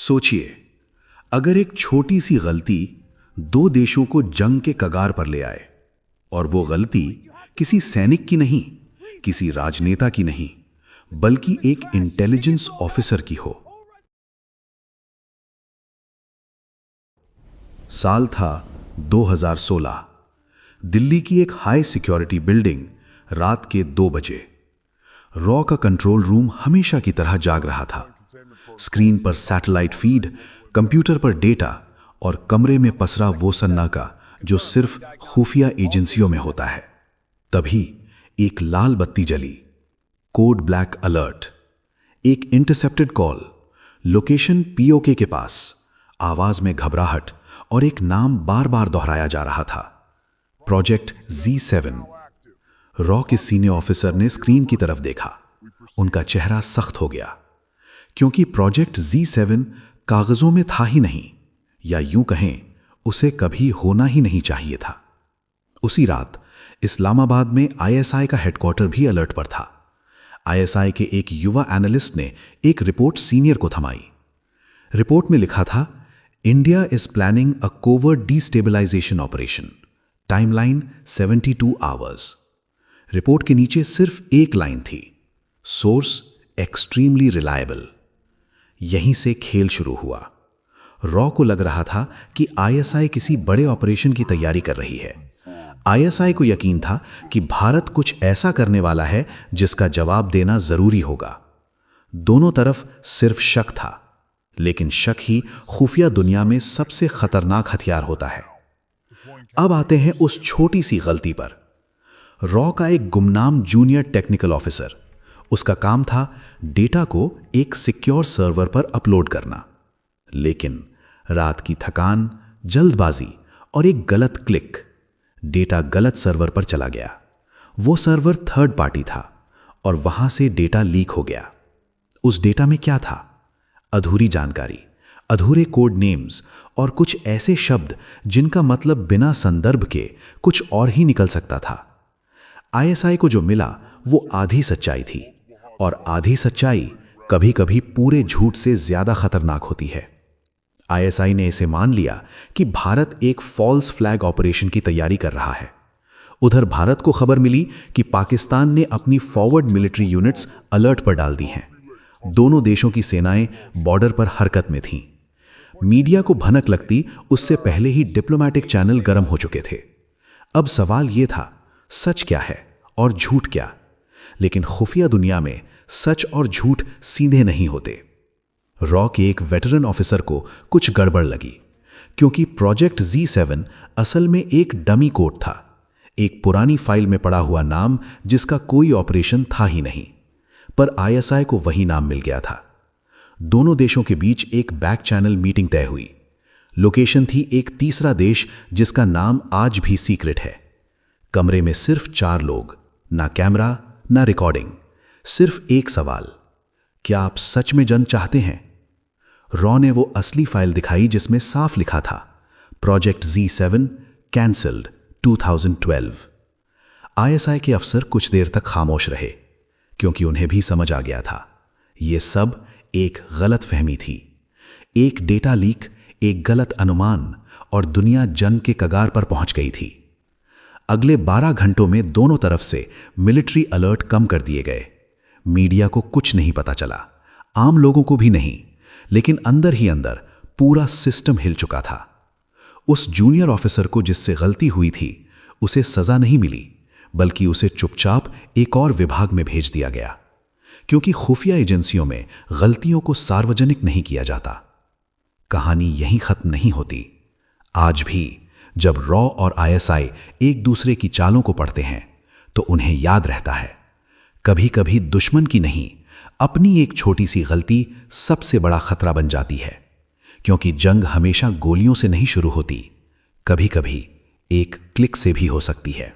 सोचिए, अगर एक छोटी सी गलती दो देशों को जंग के कगार पर ले आए, और वो गलती किसी सैनिक की नहीं, किसी राजनेता की नहीं, बल्कि एक इंटेलिजेंस ऑफिसर की हो। साल था 2016। दिल्ली की एक हाई सिक्योरिटी बिल्डिंग, रात के 2 बजे। रॉ का कंट्रोल रूम हमेशा की तरह जाग रहा था। स्क्रीन पर सैटेलाइट फीड, कंप्यूटर पर डेटा और कमरे में पसरा वो सन्नाटा जो सिर्फ खुफिया एजेंसियों में होता है। तभी एक लाल बत्ती जली। Code black alert. एक इंटरसेप्टेड कॉल, लोकेशन पीओके के पास। आवाज में घबराहट और एक नाम बार बार दोहराया जा रहा था, प्रोजेक्ट Z7। रॉ के सीनियर ऑफिसर ने स्क्रीन की तरफ देखा। उनका चेहरा सख्त हो गया, क्योंकि प्रोजेक्ट Z7 कागजों में था ही नहीं, या यूं कहें उसे कभी होना ही नहीं चाहिए था। उसी रात इस्लामाबाद में ISI का हेडक्वार्टर भी अलर्ट पर था। ISI के एक युवा एनालिस्ट ने एक रिपोर्ट सीनियर को थमाई। रिपोर्ट में लिखा था, India is planning a covert destabilisation operation, timeline 72 hours. Report के नीचे सिर्फ एक लाइन थी, सोर्स एक्सट्रीमली रिलायबल। यहीं से खेल शुरू हुआ। रॉ को लग रहा था कि ISI किसी बड़े ऑपरेशन की तैयारी कर रही है। ISI को यकीन था कि भारत कुछ ऐसा करने वाला है जिसका जवाब देना जरूरी होगा। दोनों तरफ सिर्फ शक था, लेकिन शक ही खुफिया दुनिया में सबसे खतरनाक हथियार होता है। अब आते हैं उस छोटी सी गलती पर। रॉ का एक गुमनाम जूनियर टेक्निकल ऑफिसर, उसका काम था डेटा को एक सिक्योर सर्वर पर अपलोड करना। लेकिन रात की थकान, जल्दबाजी और एक गलत क्लिक, डेटा गलत सर्वर पर चला गया। वो सर्वर थर्ड पार्टी था और वहां से डेटा लीक हो गया। उस डेटा में क्या था? अधूरी जानकारी, अधूरे कोड नेम्स और कुछ ऐसे शब्द जिनका मतलब बिना संदर्भ के कुछ और ही निकल सकता था। ISI को जो मिला वो आधी सच्चाई थी, और आधी सच्चाई कभी कभी पूरे झूठ से ज्यादा खतरनाक होती है। ISI ने इसे मान लिया कि भारत एक फॉल्स फ्लैग ऑपरेशन की तैयारी कर रहा है। उधर भारत को खबर मिली कि पाकिस्तान ने अपनी फॉरवर्ड मिलिट्री यूनिट्स अलर्ट पर डाल दी हैं। दोनों देशों की सेनाएं बॉर्डर पर हरकत में थीं। मीडिया को भनक लगती उससे पहले ही डिप्लोमैटिक चैनल गर्म हो चुके थे। अब सवाल यह था, सच क्या है और झूठ क्या? लेकिन खुफिया दुनिया में सच और झूठ सीधे नहीं होते। रॉ के एक वेटरन ऑफिसर को कुछ गड़बड़ लगी, क्योंकि प्रोजेक्ट Z7 असल में एक डमी कोड था, एक पुरानी फाइल में पड़ा हुआ नाम जिसका कोई ऑपरेशन था ही नहीं। पर ISI को वही नाम मिल गया था। दोनों देशों के बीच एक बैक चैनल मीटिंग तय हुई। लोकेशन थी एक तीसरा देश जिसका नाम आज भी सीक्रेट है। कमरे में सिर्फ 4 लोग, ना कैमरा ना रिकॉर्डिंग, सिर्फ एक सवाल, क्या आप सच में जंग चाहते हैं? रॉ ने वो असली फाइल दिखाई जिसमें साफ लिखा था, प्रोजेक्ट Z7 कैंसल्ड 2012। ISI के अफसर कुछ देर तक खामोश रहे, क्योंकि उन्हें भी समझ आ गया था ये सब एक गलत फहमी थी। एक डेटा लीक, एक गलत अनुमान, और दुनिया जंग के कगार पर पहुंच गई थी। अगले 12 घंटों में दोनों तरफ से मिलिट्री अलर्ट कम कर दिए गए। मीडिया को कुछ नहीं पता चला, आम लोगों को भी नहीं, लेकिन अंदर ही अंदर पूरा सिस्टम हिल चुका था। उस जूनियर ऑफिसर को जिससे गलती हुई थी, उसे सजा नहीं मिली, बल्कि उसे चुपचाप एक और विभाग में भेज दिया गया, क्योंकि खुफिया एजेंसियों में गलतियों को सार्वजनिक नहीं किया जाता। कहानी यहीं खत्म नहीं होती। आज भी जब रॉ और ISI एक दूसरे की चालों को पढ़ते हैं, तो उन्हें याद रहता है, कभी कभी दुश्मन की नहीं, अपनी एक छोटी सी गलती सबसे बड़ा खतरा बन जाती है। क्योंकि जंग हमेशा गोलियों से नहीं शुरू होती, कभी कभी एक क्लिक से भी हो सकती है।